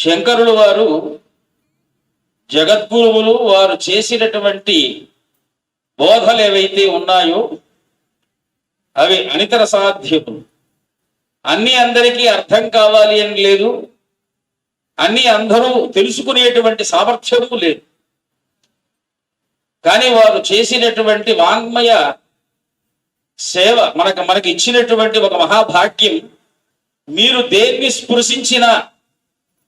శంకరులు వారు జగద్గురువులు వారు చేసినటువంటి బోధలు ఏవైతే ఉన్నాయో అవి అనితర సాధ్యములు. అన్నీ అందరికీ అర్థం కావాలి అని లేదు, అన్నీ అందరూ తెలుసుకునేటువంటి సామర్థ్యము లేదు. కానీ వారు చేసినటువంటి వాంగ్మయ సేవ మనకి ఇచ్చినటువంటి ఒక మహాభాగ్యం. మీరు దేన్ని స్పృశించినా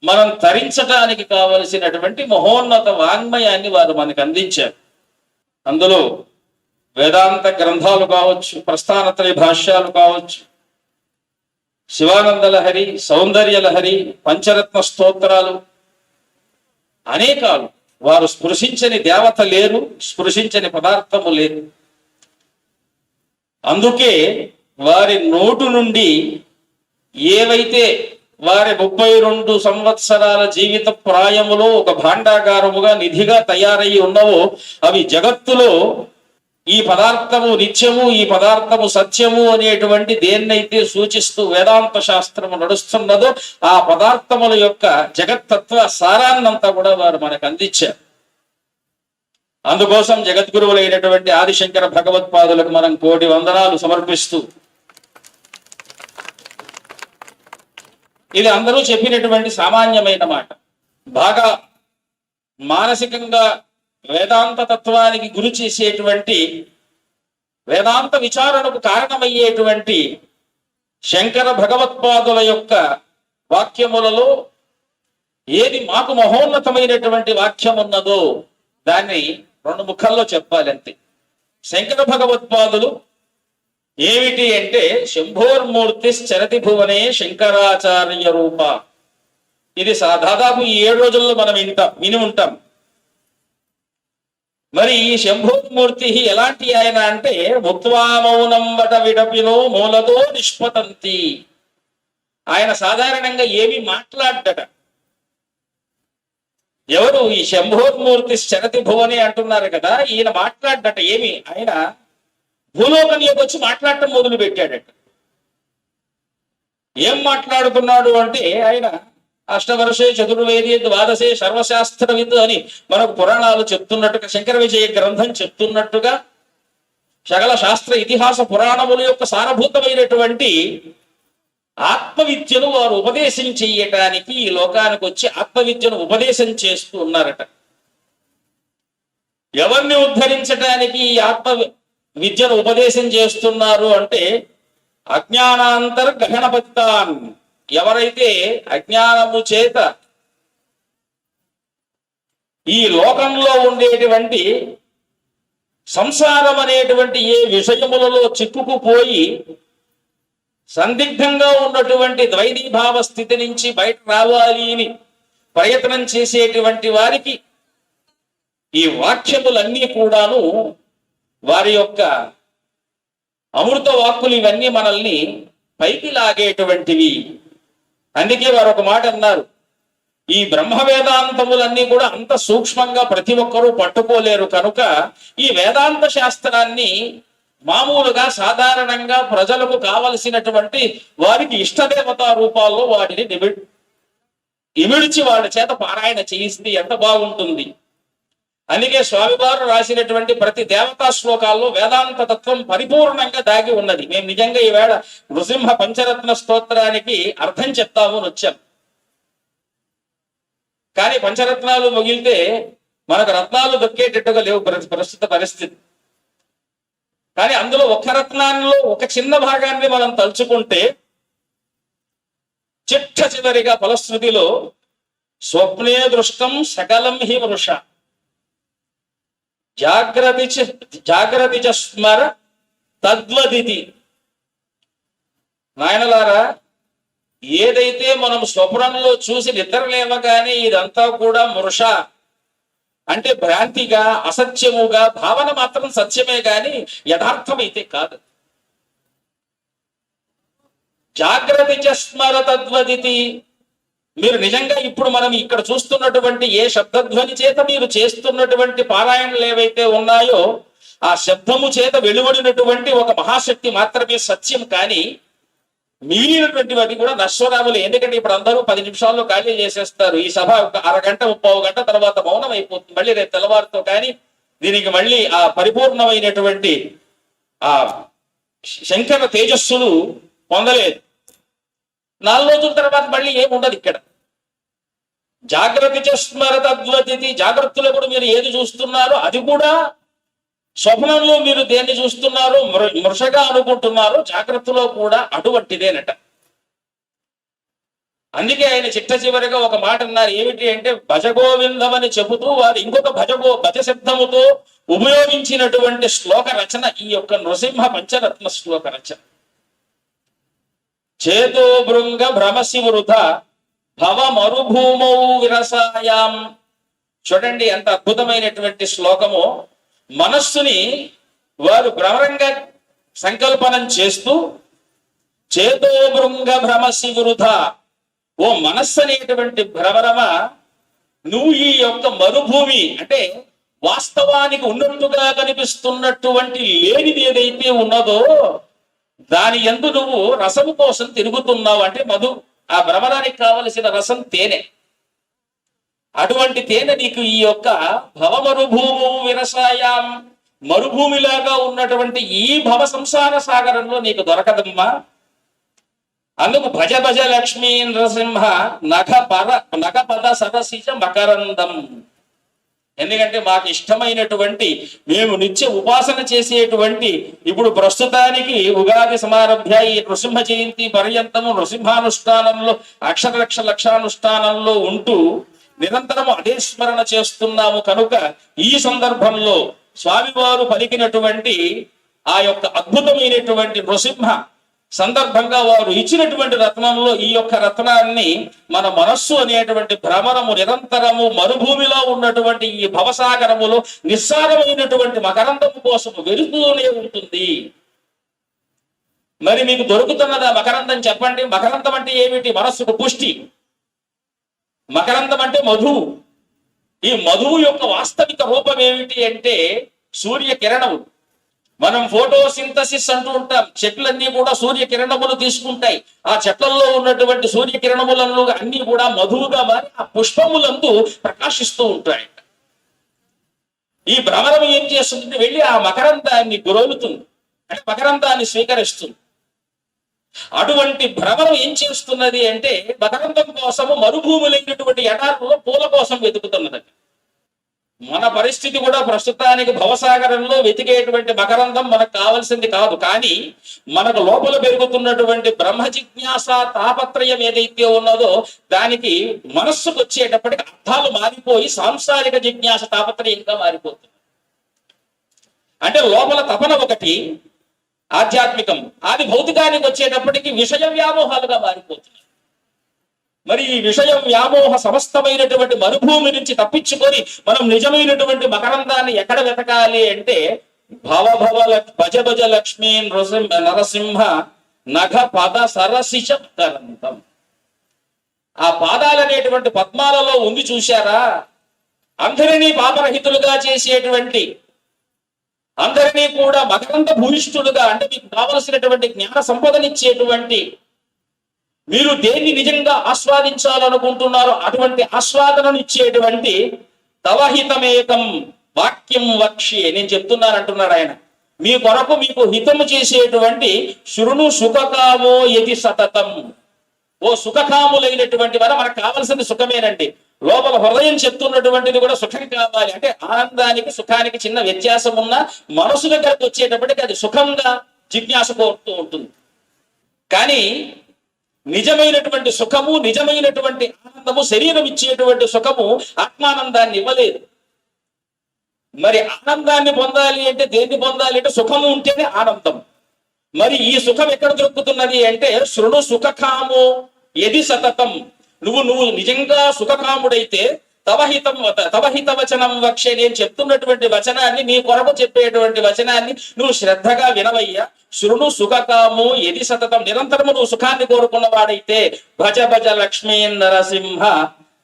మనం తరించటానికి కావలసినటువంటి మహోన్నత వాంగ్మయాన్ని వారు మనకు అందించారు. అందులో వేదాంత గ్రంథాలు కావచ్చు, ప్రస్థానత్రయ భాష్యాలు కావచ్చు, శివానంద లహరి, సౌందర్య లహరి, పంచరత్న స్తోత్రాలు అనేకాలు. వారు స్పృశించని దేవత లేరు, స్పృశించని పదార్థము లేదు. అందుకే వారి నోటు నుండి ఏవైతే వారి 32 సంవత్సరాల జీవిత ప్రాయములో ఒక భాండాగారముగా నిధిగా తయారయ్యి ఉన్నవో అవి జగత్తులో ఈ పదార్థము నిత్యము, ఈ పదార్థము సత్యము అనేటువంటి దేన్నైతే సూచిస్తూ వేదాంత శాస్త్రము నడుస్తున్నదో ఆ పదార్థముల యొక్క జగత్తత్వ సారాన్నంతా కూడా వారు మనకు అందించారు. అందుకోసం జగద్గురువులైనటువంటి ఆదిశంకర భగవత్పాదులకు మనం కోటి వందనాలు సమర్పిస్తూ, ఇది అందరూ చెప్పినటువంటి సామాన్యమైన మాట. బాగా మానసికంగా వేదాంత తత్వానికి గురి చేసేటువంటి, వేదాంత విచారణకు కారణమయ్యేటువంటి శంకర భగవత్పాదుల యొక్క వాక్యములలో ఏది మాకు మహోన్నతమైనటువంటి వాక్యం ఉన్నదో దాన్ని 2 ముఖాల్లో చెప్పాలి అంతే. శంకర భగవత్పాదులు ఏమిటి అంటే, శంభోర్మూర్తి చరతి భువనే శంకరాచార్య రూప. ఇది దాదాపు ఈ 7 రోజుల్లో మనం విని ఉంటాం. మరి ఈ శంభోర్మూర్తి ఎలాంటి ఆయన అంటే, ముక్త్వా మౌనం వట విడపినో మూలతో నిష్పతంతి. ఆయన సాధారణంగా ఏమి మాట్లాడ్డట. ఎవరు ఈ శంభోర్మూర్తి చరతి భువనే అంటున్నారు కదా, ఈయన మాట్లాడ్డట. ఏమి ఆయన భూలోకంలోకి వచ్చి మాట్లాడటం మొదలు పెట్టాడట. ఏం మాట్లాడుతున్నాడు అంటే, ఆయన అష్టవర్షే చతుర్వేది ద్వాదశే సర్వశాస్త్రవిద్ అని మనకు పురాణాలు చెప్తున్నట్టుగా, శంకర విజయ గ్రంథం చెప్తున్నట్టుగా సకల శాస్త్ర ఇతిహాస పురాణముల యొక్క సారభూతమైనటువంటి ఆత్మవిద్యను వారు ఉపదేశం చెయ్యటానికి ఈ లోకానికి వచ్చి ఆత్మవిద్యను ఉపదేశం చేస్తూ ఉన్నారట. ఎవరిని ఉద్ధరించటానికి ఈ ఆత్మ విద్యను ఉపదేశం చేస్తున్నారు అంటే, అజ్ఞానాంతర్గహణపతితాన్. ఎవరైతే అజ్ఞానము చేత ఈ లోకంలో ఉండేటువంటి సంసారం అనేటువంటి ఏ విషయములలో చిక్కుకుపోయి సందిగ్ధంగా ఉన్నటువంటి ద్వైధీభావ స్థితి నుంచి బయట రావాలి అని ప్రయత్నం చేసేటువంటి వారికి ఈ వాక్యములన్నీ కూడాను వారి యొక్క అమృత వాక్కులు ఇవన్నీ మనల్ని పైకి లాగేటువంటివి. అందుకే వారు ఒక మాట అన్నారు, ఈ బ్రహ్మ వేదాంతములన్నీ కూడా అంత సూక్ష్మంగా ప్రతి ఒక్కరూ పట్టుకోలేరు కనుక ఈ వేదాంత శాస్త్రాన్ని మామూలుగా సాధారణంగా ప్రజలకు కావలసినటువంటి వారికి ఇష్టదేవతా రూపాల్లో వాటిని ఇమిడ్చి వాళ్ళ చేత పారాయణ చేయిస్తే ఎంత బాగుంటుంది. అందుకే స్వామివారు రాసినటువంటి ప్రతి దేవతా శ్లోకాల్లో వేదాంత తత్వం పరిపూర్ణంగా దాగి ఉన్నది. మేము నిజంగా ఈవేళ నృసింహ పంచరత్న స్తోత్రానికి అర్థం చెప్తామని వచ్చాం. కానీ పంచరత్నాలు మిగిలితే మనకు రత్నాలు దొక్కేటట్టుగా లేవు ప్రస్తుత పరిస్థితి. కానీ అందులో ఒక రత్నాల్లో ఒక చిన్న భాగాన్ని మనం తలుచుకుంటే, చిట్ట చివరిగా ఫలశ్రుతిలో స్వప్నే దృష్టం సకలం హి వృష జాగ్రత్త స్మర తద్వదితి. నాయనలారా, ఏదైతే మనం స్వప్నంలో చూసి నిద్రలేవగానే ఇదంతా కూడా మృష అంటే భ్రాంతిగా, అసత్యముగా భావన మాత్రం సత్యమే గాని యథార్థమైతే కాదు. జాగ్రత్త స్మర తద్వదితి. మీరు నిజంగా ఇప్పుడు మనం ఇక్కడ చూస్తున్నటువంటి ఏ శబ్దధ్వని చేత మీరు చేస్తున్నటువంటి పారాయణలు ఏవైతే ఉన్నాయో ఆ శబ్దము చేత వెలువడినటువంటి ఒక మహాశక్తి మాత్రమే సత్యం. కానీ మిగిలినటువంటివన్నీ కూడా నశ్వరాములు. ఎందుకంటే ఇప్పుడు అందరూ 10 నిమిషాల్లో ఖాళీ చేసేస్తారు. ఈ సభ ఒక అరగంట 30 గంట తర్వాత మౌనం అయిపోతుంది. మళ్ళీ రేపు తెల్లవారితో కానీ దీనికి మళ్ళీ ఆ పరిపూర్ణమైనటువంటి ఆ శంకర తేజస్సులు పొందలేదు. 4 రోజుల తర్వాత మళ్ళీ ఏమి ఉండదు ఇక్కడ. జాగ్రత్త స్మరతద్వతి, జాగ్రత్తలో కూడా మీరు ఏది చూస్తున్నారో అది కూడా స్వప్నంలో మీరు దేన్ని చూస్తున్నారో మృషగా అనుకుంటున్నారో జాగ్రత్తలో కూడా అటువంటిదేనట. అందుకే ఆయన చిట్ట చివరిగా ఒక మాట అన్నారు. ఏమిటి అంటే భజగోవిందం అని చెబుతూ వారు ఇంకొక భజ శబ్దముతో ఉపయోగించినటువంటి శ్లోక రచన ఈ యొక్క నృసింహ పంచరత్న శ్లోక రచన. చేతో భృంగ భ్రమసి వృధ భవ మరుభూమౌ విరసాయాం. చూడండి ఎంత అద్భుతమైనటువంటి శ్లోకము. మనస్సుని వారు భ్రమరంగా సంకల్పనం చేస్తూ చేతో భృంగ భ్రమసి వృధ, ఓ మనస్సు అనేటువంటి భ్రమరమ, నువ్వు ఈ యొక్క మరుభూమి అంటే వాస్తవానికి ఉన్నట్టుగా కనిపిస్తున్నటువంటి లేనిది ఏదైతే ఉన్నదో దాని యందు నువ్వు రసము కోసం తిరుగుతున్నావు. అంటే మధు, ఆ భ్రమరానికి కావలసిన రసం తేనె. అటువంటి తేనె నీకు ఈ యొక్క భవ మరుభూము విరసాయాం, మరుభూమిలాగా ఉన్నటువంటి ఈ భవ సంసార సాగరంలో నీకు దొరకదమ్మా. అందుకు భజ భజ లక్ష్మీ నరసింహ నఖ పద సరసిజ మకరందం. ఎందుకంటే మాకు ఇష్టమైనటువంటి, మేము నిత్య ఉపాసన చేసేటువంటి, ఇప్పుడు ప్రస్తుతానికి ఉగాది సమారభ్య ఈ నృసింహ జయంతి పర్యంతము నృసింహానుష్ఠానంలో లక్షానుష్ఠానంలో ఉంటూ నిరంతరము అదే స్మరణ చేస్తున్నాము. కనుక ఈ సందర్భంలో స్వామివారు పలికినటువంటి ఆ యొక్క అద్భుతమైనటువంటి నృసింహ సందర్భంగా వారు ఇచ్చినటువంటి రత్నంలో ఈ యొక్క రత్నాన్ని మన మనస్సు అనేటువంటి భ్రమరము నిరంతరము మరుభూమిలో ఉన్నటువంటి ఈ భవసాగరములో నిస్సారమైనటువంటి మకరందము కోసం వెళుతూనే ఉంటుంది. మరి మీకు దొరుకుతున్నదా మకరందం? చెప్పండి. మకరందం అంటే ఏమిటి? మనస్సుకు పుష్టి. మకరందం అంటే మధువు. ఈ మధువు యొక్క వాస్తవిక రూపం ఏమిటి అంటే సూర్యకిరణము. మనం ఫోటోసింథసిస్ అంటూ ఉంటాం. చెట్లన్నీ కూడా సూర్యకిరణములు తీసుకుంటాయి. ఆ చెట్లలో ఉన్నటువంటి సూర్యకిరణములను అన్ని కూడా మధువుగా మారి ఆ పుష్పములందు ప్రకాశిస్తూ ఉంటాయి. ఈ భ్రమరం ఏం చేస్తుంది? వెళ్ళి ఆ మకరందాన్ని గురవుతుంది, అంటే మకరందాన్ని స్వీకరిస్తుంది. అటువంటి భ్రమరం ఏం చేస్తున్నది అంటే మకరందం కోసము మరుభూములైనటువంటి ఎడారులో పూల కోసం వెతుకుతున్నది. మన పరిస్థితి కూడా ప్రస్తుతానికి భవసాగరంలో వెతికేటువంటి మకరందం మనకు కావాల్సింది కాదు. కానీ మనకు లోపల పెరుగుతున్నటువంటి బ్రహ్మ జిజ్ఞాస తాపత్రయం ఏదైతే ఉన్నదో దానికి మనస్సుకు వచ్చేటప్పటికి అర్థాలు మారిపోయి సాంసారిక జిజ్ఞాస తాపత్రయంగా మారిపోతుంది. అంటే లోపల తపన ఒకటి ఆధ్యాత్మికం, అది భౌతికానికి వచ్చేటప్పటికి విషయ వ్యామోహాలుగా మారిపోతుంది. మరి ఈ విషయ వ్యామోహ సమస్తమైనటువంటి మరుభూమి నుంచి తప్పించుకొని మనం నిజమైనటువంటి మకరందాన్ని ఎక్కడ వెతకాలి అంటే భజ భజ లక్ష్మీ నరసింహ నఖ పద సరసిజ మకరందం. ఆ పాదాలనేటువంటి పద్మాలలో ఉంది చూశారా? అందరినీ పాపరహితులుగా చేసేటువంటి, అందరినీ కూడా మకరంద భూయిష్ఠులుగా, అంటే మీకు కావలసినటువంటి జ్ఞాన సంపదనిచ్చేటువంటి, మీరు దేన్ని నిజంగా ఆస్వాదించాలనుకుంటున్నారో అటువంటి ఆస్వాదనను ఇచ్చేటువంటి తవహితమేకం వాక్యం వక్ష్యే, నేను చెప్తున్నాను అంటున్నాడు ఆయన. మీ కొరకు మీకు హితము చేసేటువంటి శృణు సుఖకామో యతి సతతం. ఓ సుఖకాములైనటువంటి వారు, మనకు కావలసింది సుఖమేనండి. లోపల హృదయం చెప్తున్నటువంటిది కూడా సుఖం కావాలి. అంటే ఆనందానికి సుఖానికి చిన్న వ్యత్యాసం ఉన్న మనసు దగ్గరకు వచ్చేటప్పటికి అది సుఖంగా జిజ్ఞాస కోరుతూ ఉంటుంది. కానీ నిజమైనటువంటి సుఖము, నిజమైనటువంటి ఆనందము, శరీరం ఇచ్చేటువంటి సుఖము ఆత్మానందాన్ని ఇవ్వలేదు. మరి ఆనందాన్ని పొందాలి అంటే దేన్ని పొందాలి అంటే సుఖము ఉంటేనే ఆనందం. మరి ఈ సుఖం ఎక్కడ దొరుకుతున్నది అంటే శృణు సుఖకామో యది సతతం. నువ్వు నిజంగా సుఖకాముడైతే తవహిత వచనం వక్షే, నేను చెప్తున్నటువంటి వచనాన్ని, నీ కొరకు చెప్పేటువంటి వచనాన్ని నువ్వు శ్రద్ధగా వినవయ్యా. శృణు సుఖకాము యది సతతం, నిరంతరము నువ్వు సుఖాన్ని కోరుకున్న వాడైతే భజ భజ లక్ష్మీ నరసింహ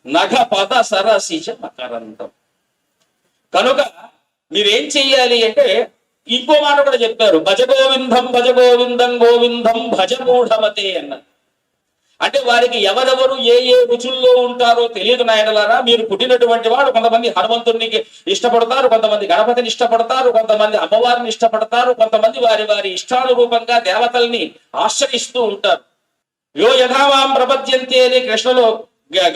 నఘ పద సరసిజ మకరందం. కనుక మీరేం చెయ్యాలి అంటే ఇంకో మాట కూడా చెప్పారు, భజ గోవిందం భజ గోవిందం గోవిందం భజ మూఢమతే అన్నారు. అంటే వారికి ఎవరెవరు ఏ ఏ రుచుల్లో ఉంటారో తెలియదు నాయనలారా. మీరు పుట్టినటువంటి వాడు కొంతమంది హనుమంతునికి ఇష్టపడతారు, కొంతమంది గణపతిని ఇష్టపడతారు, కొంతమంది అమ్మవారిని ఇష్టపడతారు, కొంతమంది వారి వారి ఇష్టానురూపంగా దేవతల్ని ఆశ్రయిస్తూ ఉంటారు. యో యథావాం ప్రపద్యంతే అనే కృష్ణలో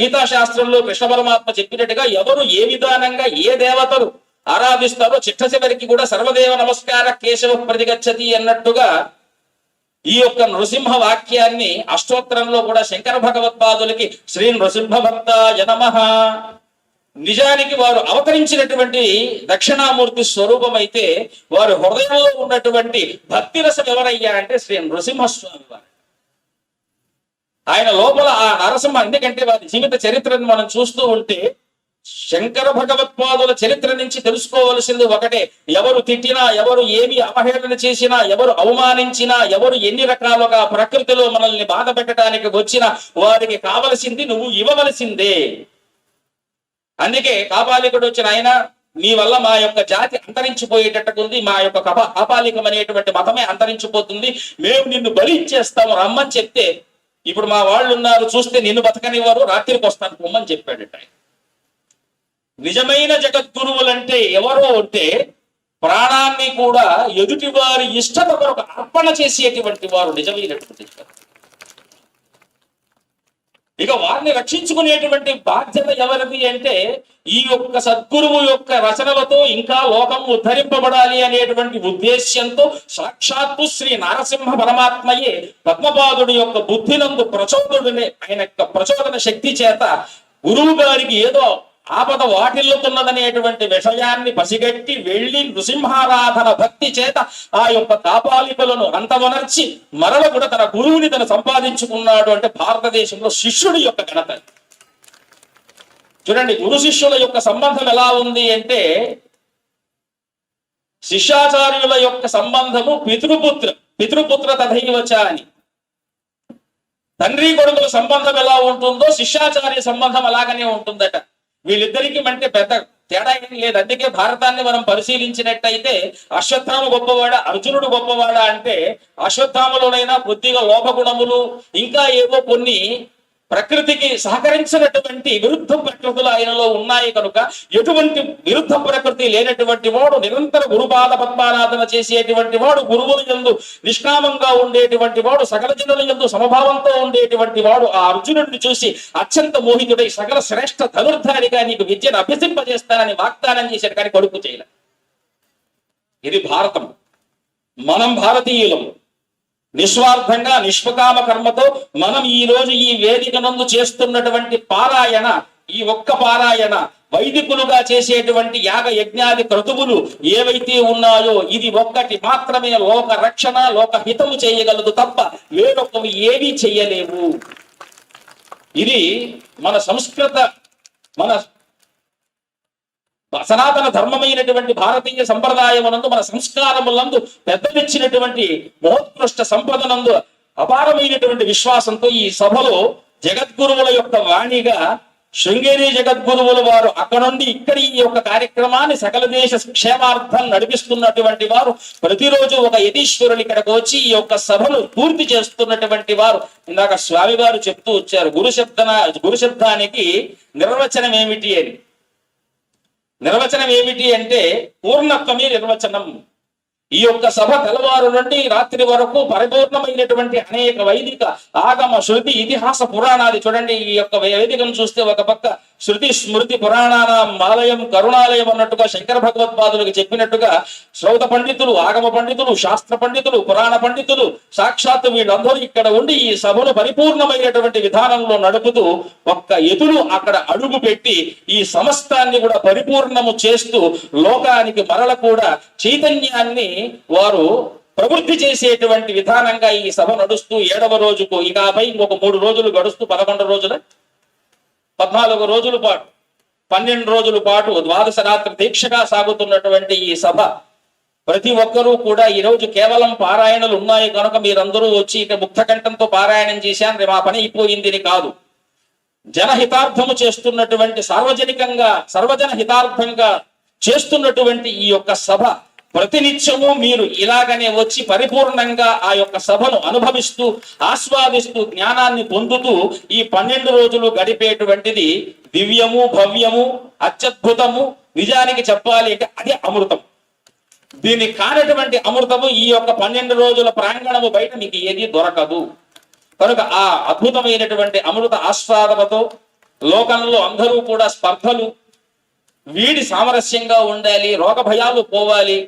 గీతా శాస్త్రంలో కృష్ణ పరమాత్మ చెప్పినట్టుగా ఎవరు ఏ విధానంగా ఏ దేవతలు ఆరాధిస్తారో చిట్ట చివరికి కూడా సర్వదేవ నమస్కార కేశవ ప్రతిగచ్చతి అన్నట్టుగా ఈ యొక్క నృసింహ వాక్యాన్ని అష్టోత్తరంలో కూడా శంకర భగవత్పాదులకి శ్రీ నృసింహ భక్తాయ నమః. నిజానికి వారు అవతరించినటువంటి దక్షిణామూర్తి స్వరూపం అయితే వారు హృదయంలో ఉన్నటువంటి భక్తి రసం ఎవరయ్యా అంటే శ్రీ నృసింహస్వామి వారు. ఆయన లోపల ఆ నరసింహ, ఎందుకంటే వారి జీవిత చరిత్రను మనం చూస్తూ ఉంటే శంకర భగవత్పాదుల చరిత్ర నుంచి తెలుసుకోవలసింది ఒకటే, ఎవరు తిట్టినా, ఎవరు ఏమి అవహేళన చేసినా, ఎవరు అవమానించినా, ఎవరు ఎన్ని రకాలుగా ప్రకృతిలో మనల్ని బాధ పెట్టడానికి వచ్చినా వారికి కావలసింది నువ్వు ఇవ్వవలసిందే. అందుకే కాపాలికుడు వచ్చిన ఆయన, నీ వల్ల మా యొక్క జాతి అంతరించిపోయేటట్టుకుంది, మా యొక్క కాపాలికం అనేటువంటి మతమే అంతరించిపోతుంది, మేము నిన్ను బలి ఇచ్చేస్తాము రమ్మని చెప్తే, ఇప్పుడు మా వాళ్ళు ఉన్నారు చూస్తే నిన్ను బతకనివ్వరు, రాత్రికి వస్తాను పొమ్మని చెప్పాడట. నిజమైన జగద్గురువులంటే ఎవరో అంటే ప్రాణాన్ని కూడా ఎదుటి వారి ఇష్టత కొరకు అర్పణ చేసేటువంటి వారు నిజమైనటువంటి. ఇక వారిని రక్షించుకునేటువంటి బాధ్యత ఎవరిది అంటే ఈ యొక్క సద్గురువు యొక్క రచనలతో ఇంకా లోకం ఉద్ధరింపబడాలి అనేటువంటి ఉద్దేశ్యంతో సాక్షాత్తు శ్రీ నరసింహ పరమాత్మయే పద్మపాదుడి యొక్క బుద్ధినందు ప్రచోదనుడిని ఆయన యొక్క ప్రచోదన శక్తి చేత గురువు గారికి ఏదో ఆపద వాటిల్లుతున్నదనేటువంటి విషయాన్ని పసిగట్టి వెళ్లి నృసింహారాధన భక్తి చేత ఆ యొక్క కాపాలికలను అంతమనర్చి మరల కూడా తన గురువుని తను సంపాదించుకున్నాడు. అంటే భారతదేశంలో శిష్యుడి యొక్క ఘనత చూడండి. గురు శిష్యుల యొక్క సంబంధం ఎలా ఉంది అంటే శిష్యాచార్యుల యొక్క సంబంధము పితృపుత్ర తథైవచ అని. తండ్రి కొడుకుల సంబంధం ఎలా ఉంటుందో శిష్యాచార్య సంబంధం అలాగనే ఉంటుందట. వీళ్ళిద్దరికి అంటే పెద్ద తేడా ఏం లేదు. అందుకే భారతాన్ని మనం పరిశీలించినట్టయితే అశ్వత్థామ గొప్పవాడా అర్జునుడు గొప్పవాడా అంటే అశ్వత్థామలోనైనా కొద్దిగా లోపగుణములు ఇంకా ఏవో కొన్ని ప్రకృతికి సహకరించినటువంటి విరుద్ధ ప్రకృతులు ఆయనలో ఉన్నాయి కనుక ఎటువంటి విరుద్ధ ప్రకృతి లేనటువంటి వాడు, నిరంతర గురుపాద పద్మారాధన చేసేటువంటి వాడు, గురువుల యందు నిష్కామంగా ఉండేటువంటి వాడు, సకల జనుల యందు సమభావంతో ఉండేటువంటి వాడు ఆ అర్జునుడిని చూసి అత్యంత మోహితుడై సకల శ్రేష్ఠ ధనుర్ధారిగా నీకు విద్యను అభ్యసింపజేస్తానని వాగ్దానం చేశాడు, కానీ కొడుకు చేయలే. ఇది భారతం. మనం భారతీయులం. నిస్వార్థంగా నిష్పకామ కర్మతో మనం ఈ రోజు ఈ వేదిక నందు చేస్తున్నటువంటి పారాయణ, ఈ ఒక్క పారాయణ వైదికులుగా చేసేటువంటి యాగ యజ్ఞాది క్రతువులు ఏవైతే ఉన్నాయో ఇది ఒక్కటి మాత్రమే లోక రక్షణ లోక హితము చేయగలదు తప్ప వేరొకవి ఏవీ చెయ్యలేవు. ఇది మన సంస్కృత మన సనాతన ధర్మమైనటువంటి భారతీయ సంప్రదాయమునందు మన సంస్కారములందు పెద్దలిచ్చినటువంటి మహోత్కృష్ట సంపదనందు అపారమైనటువంటి విశ్వాసంతో ఈ సభలో జగద్గురువుల యొక్క వాణిగా శృంగేరి జగద్గురువుల వారు అక్కడ నుండి ఇక్కడి ఈ యొక్క కార్యక్రమాన్ని సకల దేశ క్షేమార్థం నడిపిస్తున్నటువంటి వారు, ప్రతిరోజు ఒక యతీశ్వరులు ఇక్కడికి వచ్చి ఈ యొక్క సభను పూర్తి చేస్తున్నటువంటి వారు. ఇందాక స్వామి గారు చెప్తూ వచ్చారు గురుశబ్దానికి నిర్వచనం ఏమిటి అని. నిర్వచనం ఏమిటి అంటే పూర్ణత్వమే నిర్వచనం. ఈ యొక్క సభ తెల్లవారు నుండి రాత్రి వరకు పరిపూర్ణమైనటువంటి అనేక వైదిక ఆగమ శృతి ఇతిహాస పురాణాలు. చూడండి, ఈ యొక్క వేదికను చూస్తే ఒక పక్క శృతి స్మృతి పురాణాల ఆలయం కరుణాలయం అన్నట్టుగా శంకర భగవత్పాదులకు చెప్పినట్టుగా శ్రౌత పండితులు, ఆగమ పండితులు, శాస్త్ర పండితులు, పురాణ పండితులు సాక్షాత్తు వీళ్ళందరూ ఇక్కడ ఉండి ఈ సభను పరిపూర్ణమైనటువంటి విధానంలో నడుపుతూ ఒక్క ఎదురు అక్కడ అడుగు పెట్టి ఈ సమస్తాన్ని కూడా పరిపూర్ణము చేస్తూ లోకానికి మరల కూడా చైతన్యాన్ని వారు ప్రవృద్ధి చేసేటువంటి విధానంగా ఈ సభ నడుస్తూ 7వ రోజుకు ఇకపై ఇంకొక 3 రోజులు గడుస్తూ 11 రోజుల 14 రోజుల పాటు 12 రోజుల పాటు ద్వాదశ రాత్రి దీక్షగా సాగుతున్నటువంటి ఈ సభ ప్రతి ఒక్కరూ కూడా ఈ రోజు కేవలం పారాయణలు ఉన్నాయి కనుక మీరందరూ వచ్చి ఇక ముక్తకంఠంతో పారాయణం చేశాను మా పని అయిపోయింది కాదు. జనహితార్థము చేస్తున్నటువంటి సార్వజనికంగా సర్వజన హితార్థంగా చేస్తున్నటువంటి ఈ యొక్క సభ ప్రతినిత్యము మీరు ఇలాగనే వచ్చి పరిపూర్ణంగా ఆ యొక్క సభను అనుభవిస్తూ ఆస్వాదిస్తూ జ్ఞానాన్ని పొందుతూ ఈ 12 రోజులు గడిపేటువంటిది దివ్యము, భవ్యము, అత్యద్భుతము. నిజానికి చెప్పాలి అంటే అది అమృతం. దీన్ని కానటువంటి అమృతము ఈ యొక్క 12 రోజుల ప్రాంగణము బయట మీకు ఏది దొరకదు. కనుక ఆ అద్భుతమైనటువంటి అమృత ఆస్వాదనతో లోకంలో అందరూ కూడా స్పర్ధలు వీడి సామరస్యంగా ఉండాలి, రోగ భయాలు పోవాలి.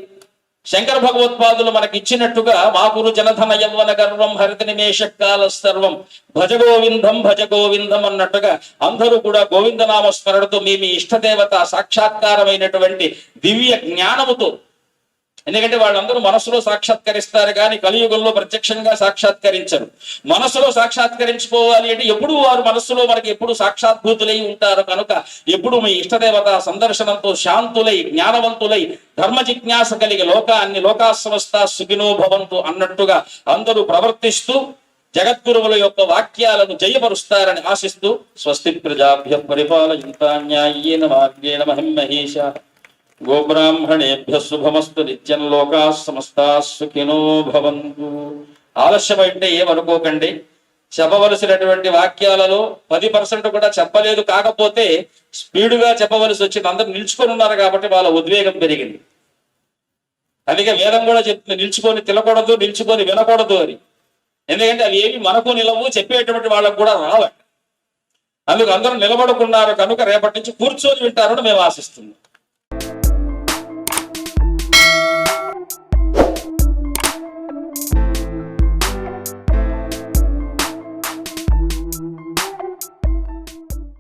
శంకర భగవత్పాదులు మనకి ఇచ్చినట్టుగా మా గురు జనధన యవ్వన గర్వం హరిత నిమేషకాల సర్వం భజ గోవిందం భజ గోవిందం అన్నట్టుగా అందరూ కూడా గోవిందనామ స్మరణతో మీ ఇష్టదేవత సాక్షాత్కారమైనటువంటి దివ్య జ్ఞానముతో, ఎందుకంటే వాళ్ళందరూ మనసులో సాక్షాత్కరిస్తారు కానీ కలియుగంలో ప్రత్యక్షంగా సాక్షాత్కరించరు. మనసులో సాక్షాత్కరించుకోవాలి అంటే ఎప్పుడు వారు మనస్సులో మనకి ఎప్పుడు సాక్షాత్భూతులై ఉంటారు. కనుక ఎప్పుడు మీ ఇష్టదేవత సందర్శనంతో శాంతులై జ్ఞానవంతులై ధర్మ జిజ్ఞాస కలిగి లోకా సమస్త సుఖినో భవంతు అన్నట్టుగా అందరూ ప్రవర్తిస్తూ జగద్గురువుల యొక్క వాక్యాలను జయపరుస్తారని ఆశిస్తూ స్వస్తి ప్రజాభ్య పరిపాలయంతా న్యాయేన మార్గేణ మహిమహేష గోబ్రాహ్మణేభ్య శుభమస్తు నిత్యం లోకా సమస్తా సుఖినో భవంతు. ఆలస్యమైంటే ఏమనుకోకండి. చెప్పవలసినటువంటి వాక్యాలలో 10% కూడా చెప్పలేదు. కాకపోతే స్పీడుగా చెప్పవలసి వచ్చింది. అందరూ నిల్చుకొని ఉన్నారు కాబట్టి వాళ్ళ ఉద్వేగం పెరిగింది. అందుకే వేదం కూడా చెప్తుంది నిల్చుకొని తినకూడదు, నిల్చుకొని వినకూడదు అని. ఎందుకంటే అవి ఏమి మనకు నిలవు, చెప్పేటువంటి వాళ్ళకు కూడా రావాలి. అందుకు అందరూ నిలబడుకున్నారు కనుక రేపటి నుంచి కూర్చొని వింటారని మేము ఆశిస్తున్నాం.